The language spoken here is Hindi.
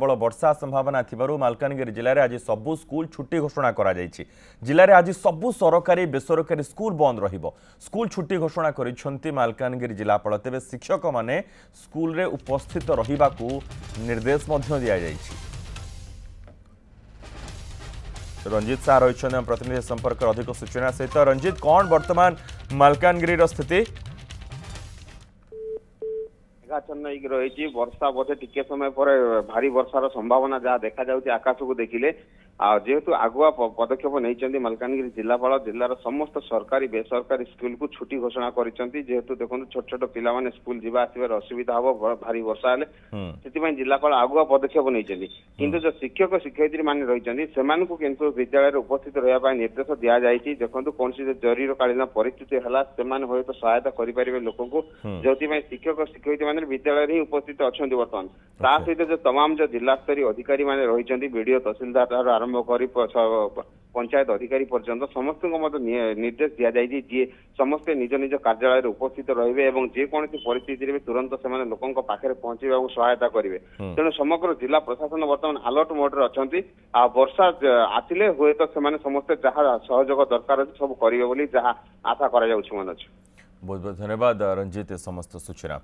प्रबल वर्षा संभावना थिबारु मालकानगिरी जिले में आज सबु स्कूल छुट्टी घोषणा करा जायछि। जिले में आज सबु सरकारी बेसरकारी स्कूल बंद रहिबो। स्कूल छुट्टी घोषणा करिसेंति मालकानगिरी जिलापाल। तेबे शिक्षक माने स्कूल रे उपस्थित रहिबाकू निर्देश मध्य दिया जायछि। रंजित शाह रही प्रतिनिधि संपर्क अधिक सूचना सहित। रंजित, कौन वर्तमान मालकानगिरी स्थिति? मेघाच्छन्न रही वर्षा बोधे टिके समय पर भारी वर्षार संभावना जहाँ देखा जाउछि आकाश को देखिले जेहेतु आगुआ पदक्षेप नहीं मालकानगिरी जिलापाल जिलार समस्त सरकारी बेसरकारी स्कूल को छुट्टी घोषणा करिसेंति। जेहेतु देखो छोट छोट पिला माने स्कूल जीवा आसबार असुविधा हम भारी वर्षा हेले जिलापाल आगुआ पदक्षेप नहीं किंतु जो शिक्षक शिक्षयित्री माने रही सेमानकु किंतु विद्यालय उपस्थित रहा निर्देश दि जाइए। देखो कौन जरूरीकालीन परिस्थिति है से तो सहायता करें लोक जो शिक्षक शिक्षयित्री माने विद्यालय ही उपस्थित अच्छा बर्तमान ता सहित जो तमाम जो जिला स्तरीय अधिकारी माने रही बीडीओ तहसीलदार आरंभ कर पंचायत अधिकारी पर्यंत समस्त निर्देश दि जाए जी समस्ते निज निज कार्यालय उपस्थित रहे और जेकोसी परिस्थिति में तुरंत से लोकों पाखे पहुंचा सहायता करेंगे। तेणु समग्र जिला प्रशासन बर्तमान अलर्ट मोड्रे अच्छा वर्षा आसिले हुए तो समस्ते जहाँ सहयोग दरकार अच्छे सब करेंगे जहाँ आशा कर। बहुत बहुत धन्यवाद रंजित समस्त सूचना।